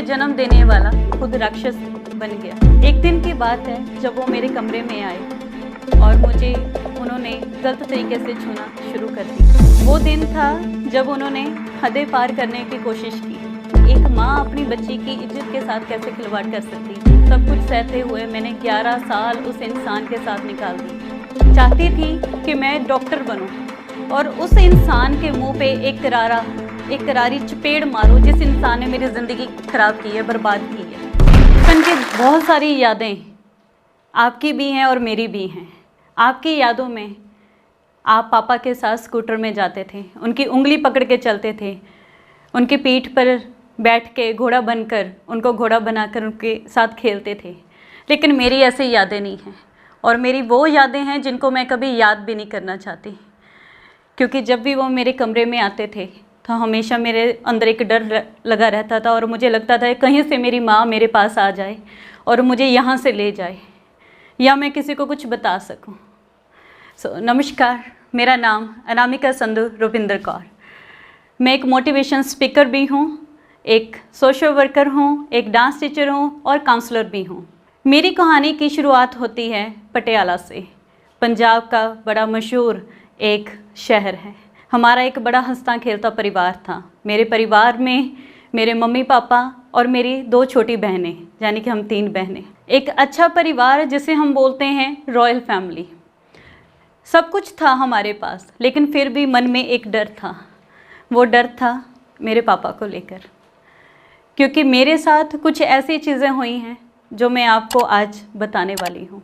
जन्म देने वाला खुद राक्षस बन गया। एक दिन की बात है जब वो मेरे कमरे में आए और मुझे उन्होंने गलत तरीके से छूना शुरू कर दी। वो दिन था जब उन्होंने हदें पार करने की कोशिश की। एक माँ अपनी बच्ची की इज्जत के साथ कैसे खिलवाड़ कर सकती है। सब कुछ सहते हुए मैंने 11 साल उस इंसान के साथ निकाल दी। चाहती थी कि मैं डॉक्टर बनूं और उस इंसान के मुंह पे एक करारी चपेड़ मारो जिस इंसान ने मेरी ज़िंदगी ख़राब की है, बर्बाद की है। बचपन की बहुत सारी यादें आपकी भी हैं और मेरी भी हैं। आपकी यादों में आप पापा के साथ स्कूटर में जाते थे, उनकी उंगली पकड़ के चलते थे, उनकी पीठ पर बैठ के घोड़ा बनकर उनको घोड़ा बनाकर उनके साथ खेलते थे। लेकिन मेरी ऐसी यादें नहीं हैं और मेरी वो यादें हैं जिनको मैं कभी याद भी नहीं करना चाहती, क्योंकि जब भी वो मेरे कमरे में आते थे तो हमेशा मेरे अंदर एक डर लगा रहता था और मुझे लगता था कहीं से मेरी माँ मेरे पास आ जाए और मुझे यहाँ से ले जाए या मैं किसी को कुछ बता सकूं। नमस्कार, मेरा नाम अनामिका संधू रुपिंदर कौर। मैं एक मोटिवेशन स्पीकर भी हूँ, एक सोशल वर्कर हूँ, एक डांस टीचर हूँ और काउंसलर भी हूँ। मेरी कहानी की शुरुआत होती है पटियाला से। पंजाब का बड़ा मशहूर एक शहर है। हमारा एक बड़ा हंसता खेलता परिवार था। मेरे परिवार में मेरे मम्मी पापा और मेरी 2 छोटी बहनें, यानी कि हम 3 बहनें। एक अच्छा परिवार जिसे हम बोलते हैं रॉयल फैमिली। सब कुछ था हमारे पास, लेकिन फिर भी मन में एक डर था। वो डर था मेरे पापा को लेकर, क्योंकि मेरे साथ कुछ ऐसी चीज़ें हुई हैं जो मैं आपको आज बताने वाली हूँ।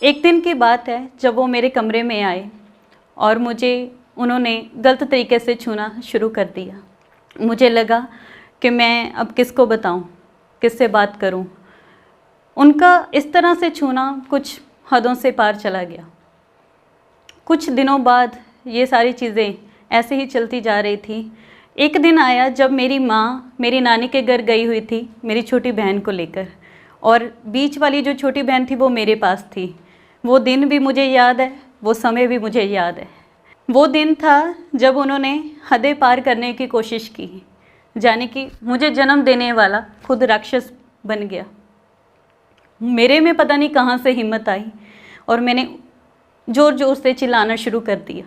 एक दिन की बात है जब वो मेरे कमरे में आए और मुझे उन्होंने गलत तरीके से छूना शुरू कर दिया। मुझे लगा कि मैं अब किसको बताऊं, किससे बात करूं। उनका इस तरह से छूना कुछ हदों से पार चला गया। कुछ दिनों बाद ये सारी चीज़ें ऐसे ही चलती जा रही थी। एक दिन आया जब मेरी माँ मेरी नानी के घर गई हुई थी मेरी छोटी बहन को लेकर, और बीच वाली जो छोटी बहन थी वो मेरे पास थी। वो दिन भी मुझे याद है, वो समय भी मुझे याद है। वो दिन था जब उन्होंने हदें पार करने की कोशिश की, यानी कि मुझे जन्म देने वाला खुद राक्षस बन गया। मेरे में पता नहीं कहाँ से हिम्मत आई और मैंने ज़ोर ज़ोर से चिल्लाना शुरू कर दिया।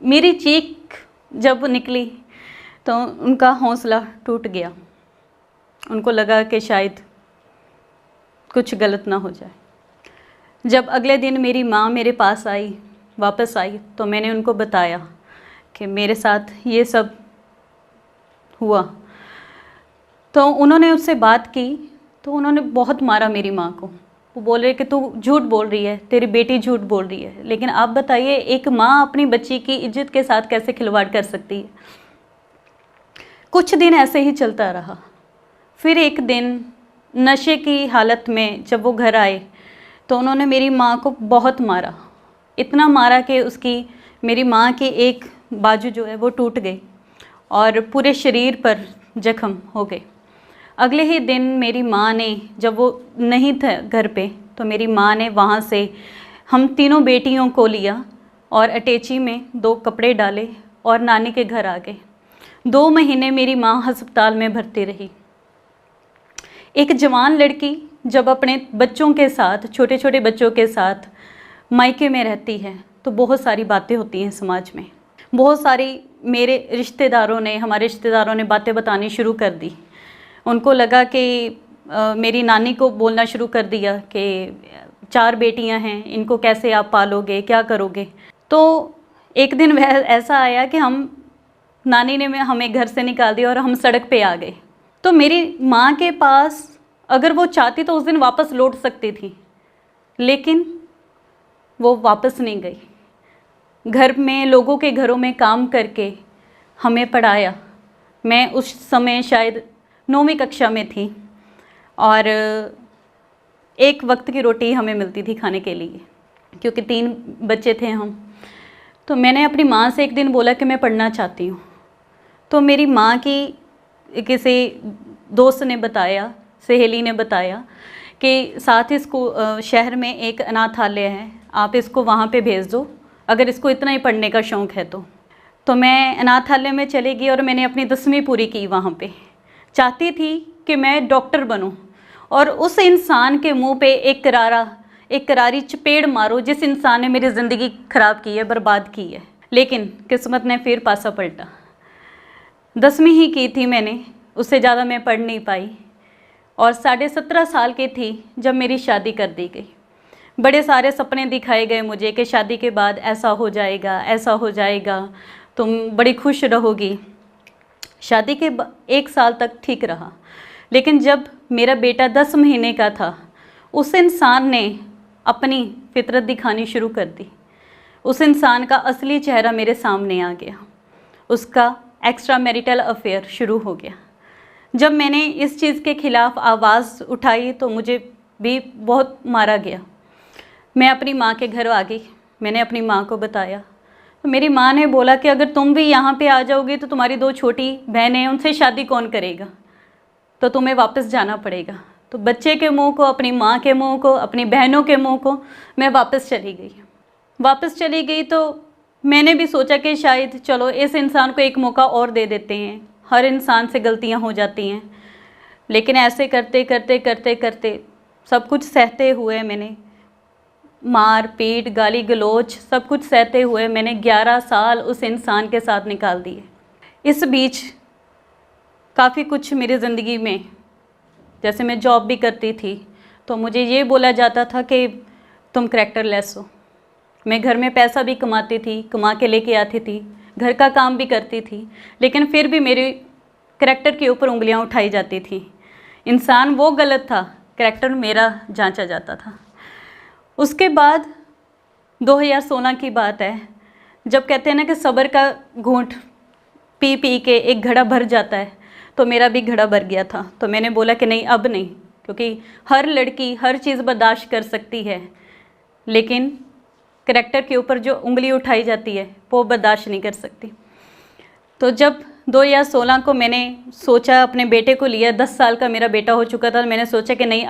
मेरी चीख जब निकली तो उनका हौसला टूट गया। उनको लगा कि शायद कुछ गलत ना हो जाए। जब अगले दिन मेरी माँ मेरे पास वापस आई तो मैंने उनको बताया कि मेरे साथ ये सब हुआ। तो उन्होंने उससे बात की तो उन्होंने बहुत मारा मेरी माँ को। वो बोल रहे कि तू झूठ बोल रही है, तेरी बेटी झूठ बोल रही है। लेकिन आप बताइए, एक माँ अपनी बच्ची की इज्जत के साथ कैसे खिलवाड़ कर सकती है। कुछ दिन ऐसे ही चलता रहा। फिर एक दिन नशे की हालत में जब वो घर आए तो उन्होंने मेरी माँ को बहुत मारा। इतना मारा कि मेरी माँ की एक बाजू जो है वो टूट गई और पूरे शरीर पर जख्म हो गए। अगले ही दिन मेरी माँ ने, जब वो नहीं था घर पे, तो मेरी माँ ने वहाँ से हम तीनों बेटियों को लिया और अटैची में 2 कपड़े डाले और नानी के घर आ गए। 2 महीने मेरी माँ अस्पताल में भर्ती रही। एक जवान लड़की जब अपने बच्चों के साथ, छोटे छोटे बच्चों के साथ मायके में रहती है तो बहुत सारी बातें होती हैं समाज में। बहुत सारी हमारे रिश्तेदारों ने बातें बतानी शुरू कर दी। उनको लगा कि मेरी नानी को बोलना शुरू कर दिया कि 4 बेटियां हैं, इनको कैसे आप पालोगे, क्या करोगे। तो एक दिन वह ऐसा आया कि नानी ने हमें घर से निकाल दिया और हम सड़क पे आ गए। तो मेरी माँ के पास अगर वो चाहती तो उस दिन वापस लौट सकती थी, लेकिन वो वापस नहीं गई। घर में, लोगों के घरों में काम करके हमें पढ़ाया। मैं उस समय शायद 9वीं कक्षा में थी और एक वक्त की रोटी हमें मिलती थी खाने के लिए, क्योंकि 3 बच्चे थे हम। तो मैंने अपनी माँ से एक दिन बोला कि मैं पढ़ना चाहती हूँ। तो मेरी माँ की किसी दोस्त ने बताया, सहेली ने बताया कि साथ ही शहर में एक अनाथालय है, आप इसको वहाँ पे भेज दो अगर इसको इतना ही पढ़ने का शौक़ है तो। तो मैं अनाथालय में चली गई और मैंने अपनी 10वीं पूरी की वहाँ पे। चाहती थी कि मैं डॉक्टर बनूं और उस इंसान के मुंह पे एक करारी चपेड़ मारो जिस इंसान ने मेरी ज़िंदगी ख़राब की है, बर्बाद की है। लेकिन किस्मत ने फिर पासा पलटा। 10वीं ही की थी मैंने, उससे ज़्यादा मैं पढ़ नहीं पाई और 17.5 साल की थी जब मेरी शादी कर दी गई। बड़े सारे सपने दिखाए गए मुझे कि शादी के बाद ऐसा हो जाएगा, ऐसा हो जाएगा, तुम बड़ी खुश रहोगी। शादी के 1 साल तक ठीक रहा, लेकिन जब मेरा बेटा 10 महीने का था उस इंसान ने अपनी फितरत दिखानी शुरू कर दी। उस इंसान का असली चेहरा मेरे सामने आ गया। उसका एक्स्ट्रा मैरिटल अफेयर शुरू हो गया। जब मैंने इस चीज़ के ख़िलाफ़ आवाज़ उठाई तो मुझे भी बहुत मारा गया। मैं अपनी माँ के घर आ गई। मैंने अपनी माँ को बताया तो मेरी माँ ने बोला कि अगर तुम भी यहाँ पे आ जाओगी तो तुम्हारी 2 छोटी बहनें हैं, उनसे शादी कौन करेगा, तो तुम्हें वापस जाना पड़ेगा। तो बच्चे के मुंह को, अपनी माँ के मुंह को, अपनी बहनों के मुंह को मैं वापस चली गई। तो मैंने भी सोचा कि शायद चलो इस इंसान को एक मौका और दे देते हैं, हर इंसान से गलतियाँ हो जाती हैं। लेकिन ऐसे करते करते सब कुछ सहते हुए मैंने मार पीट, गाली गलोच सब कुछ सहते हुए मैंने 11 साल उस इंसान के साथ निकाल दिए। इस बीच काफ़ी कुछ मेरी ज़िंदगी में, जैसे मैं जॉब भी करती थी तो मुझे ये बोला जाता था कि तुम करैक्टरलेस हो। मैं घर में पैसा भी कमाती थी, कमा के लेके आती थी, घर का काम भी करती थी, लेकिन फिर भी मेरे करैक्टर के ऊपर उंगलियां उठाई जाती थी। इंसान वो गलत था, करैक्टर मेरा जांचा जाता था। उसके बाद 2016 की बात है, जब कहते हैं ना कि सब्र का घूंट पी के एक घड़ा भर जाता है, तो मेरा भी घड़ा भर गया था। तो मैंने बोला कि नहीं, अब नहीं, क्योंकि हर लड़की हर चीज़ बर्दाश्त कर सकती है, लेकिन करैक्टर के ऊपर जो उंगली उठाई जाती है वो बर्दाश्त नहीं कर सकती। तो जब 2016 को मैंने सोचा, अपने बेटे को लिया, 10 साल का मेरा बेटा हो चुका था, मैंने सोचा कि नहीं,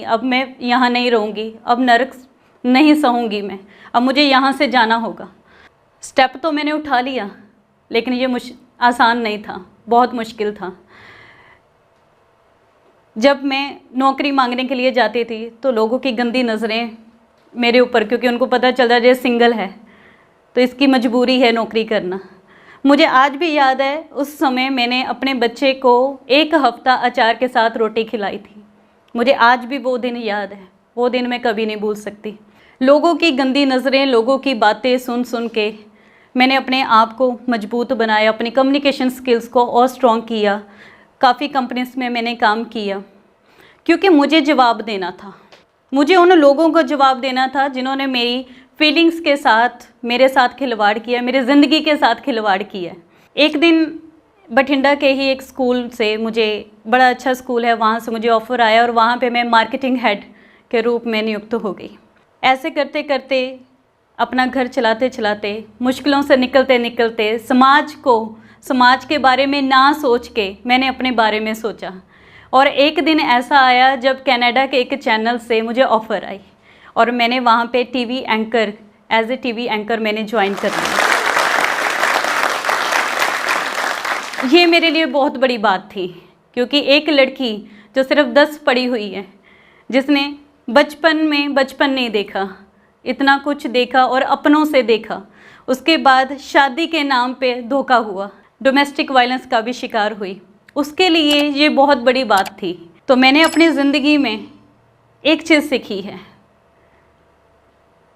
अब मैं यहाँ नहीं रहूँगी, अब नरक नहीं सहूँगी मैं, अब मुझे यहाँ से जाना होगा। स्टेप तो मैंने उठा लिया, लेकिन ये आसान नहीं था, बहुत मुश्किल था। जब मैं नौकरी मांगने के लिए जाती थी तो लोगों की गंदी नज़रें मेरे ऊपर, क्योंकि उनको पता चल रहा है ये सिंगल है तो इसकी मजबूरी है नौकरी करना। मुझे आज भी याद है, उस समय मैंने अपने बच्चे को 1 हफ्ता अचार के साथ रोटी खिलाई थी। मुझे आज भी वो दिन याद है, वो दिन मैं कभी नहीं भूल सकती। लोगों की गंदी नज़रें, लोगों की बातें सुन के मैंने अपने आप को मजबूत बनाया, अपनी कम्युनिकेशन स्किल्स को और स्ट्रॉन्ग किया। काफ़ी कंपनीज में मैंने काम किया, क्योंकि मुझे जवाब देना था। मुझे उन लोगों को जवाब देना था जिन्होंने मेरी फीलिंग्स के साथ मेरे साथ खिलवाड़ किया, मेरी ज़िंदगी के साथ खिलवाड़ किया। एक दिन बठिंडा के ही एक स्कूल से, मुझे बड़ा अच्छा स्कूल है, वहाँ से मुझे ऑफ़र आया और वहाँ पे मैं मार्केटिंग हेड के रूप में नियुक्त हो गई। ऐसे करते करते अपना घर चलाते मुश्किलों से निकलते समाज के बारे में ना सोच के मैंने अपने बारे में सोचा। और एक दिन ऐसा आया जब कनाडा के एक चैनल से मुझे ऑफ़र आई और मैंने वहाँ पे एज ए टीवी एंकर मैंने ज्वाइन कर लिया। ये मेरे लिए बहुत बड़ी बात थी, क्योंकि एक लड़की जो सिर्फ 10 पढ़ी हुई है, जिसने बचपन नहीं देखा, इतना कुछ देखा और अपनों से देखा, उसके बाद शादी के नाम पे धोखा हुआ, डोमेस्टिक वायलेंस का भी शिकार हुई, उसके लिए ये बहुत बड़ी बात थी। तो मैंने अपनी ज़िंदगी में एक चीज़ सीखी है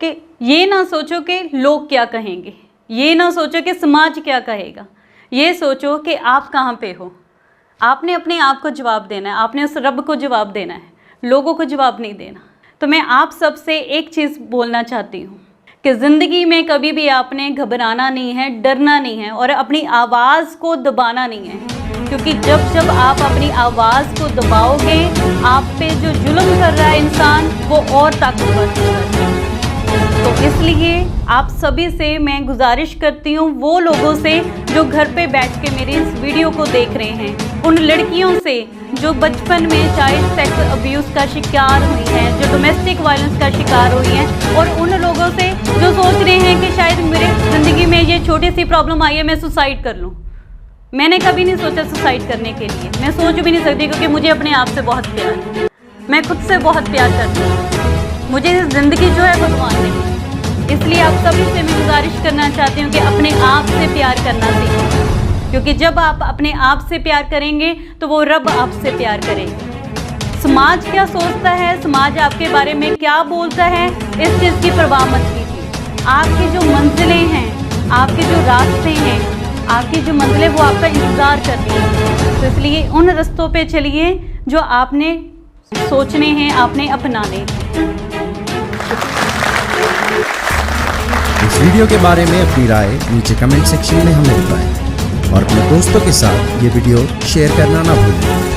कि ये ना सोचो कि लोग क्या कहेंगे, ये ना सोचो कि समाज क्या कहेगा, ये सोचो कि आप कहाँ पे हो। आपने अपने आप को जवाब देना है, आपने उस रब को जवाब देना है, लोगों को जवाब नहीं देना। तो मैं आप सबसे एक चीज़ बोलना चाहती हूँ कि ज़िंदगी में कभी भी आपने घबराना नहीं है, डरना नहीं है और अपनी आवाज़ को दबाना नहीं है, क्योंकि जब आप अपनी आवाज़ को दबाओगे, आप पे जो जुल्म कर रहा है इंसान वो और ताकतवर होगा। तो इसलिए आप सभी से मैं गुजारिश करती हूँ, वो लोगों से जो घर पे बैठ के मेरे इस वीडियो को देख रहे हैं, उन लड़कियों से जो बचपन में चाइल्ड सेक्स अब्यूज़ का शिकार हुई हैं, जो डोमेस्टिक वायलेंस का शिकार हुई हैं, और उन लोगों लोगों से जो सोच रहे हैं कि शायद मेरे ज़िंदगी में ये छोटी सी प्रॉब्लम आई है, मैं सुसाइड कर लूँ। मैंने कभी नहीं सोचा सुसाइड करने के लिए, मैं सोच भी नहीं सकती, क्योंकि मुझे अपने आप से बहुत प्यार है। मैं खुद से बहुत प्यार करती हूँ। मुझे ज़िंदगी जो है भगवान ने दी। इसलिए आप सभी से मैं गुजारिश करना चाहती हूँ कि अपने आप से प्यार करना सीखें, क्योंकि जब आप अपने आप से प्यार करेंगे तो वो रब आपसे प्यार करेगा। समाज क्या सोचता है, समाज आपके बारे में क्या बोलता है, इस चीज़ की परवाह मत कीजिए। आपकी जो मंजिलें हैं, आपके जो रास्ते हैं, आपकी जो मंजिलें वो आपका इंतज़ार कर रही हैं। तो इसलिए उन रास्तों पे चलिए जो आपने सोचने हैं, आपने अपनाने हैं। इस वीडियो के बारे में अपनी राय नीचे कमेंट सेक्शन में हमें बताएं और अपने दोस्तों के साथ ये वीडियो शेयर करना ना भूलें।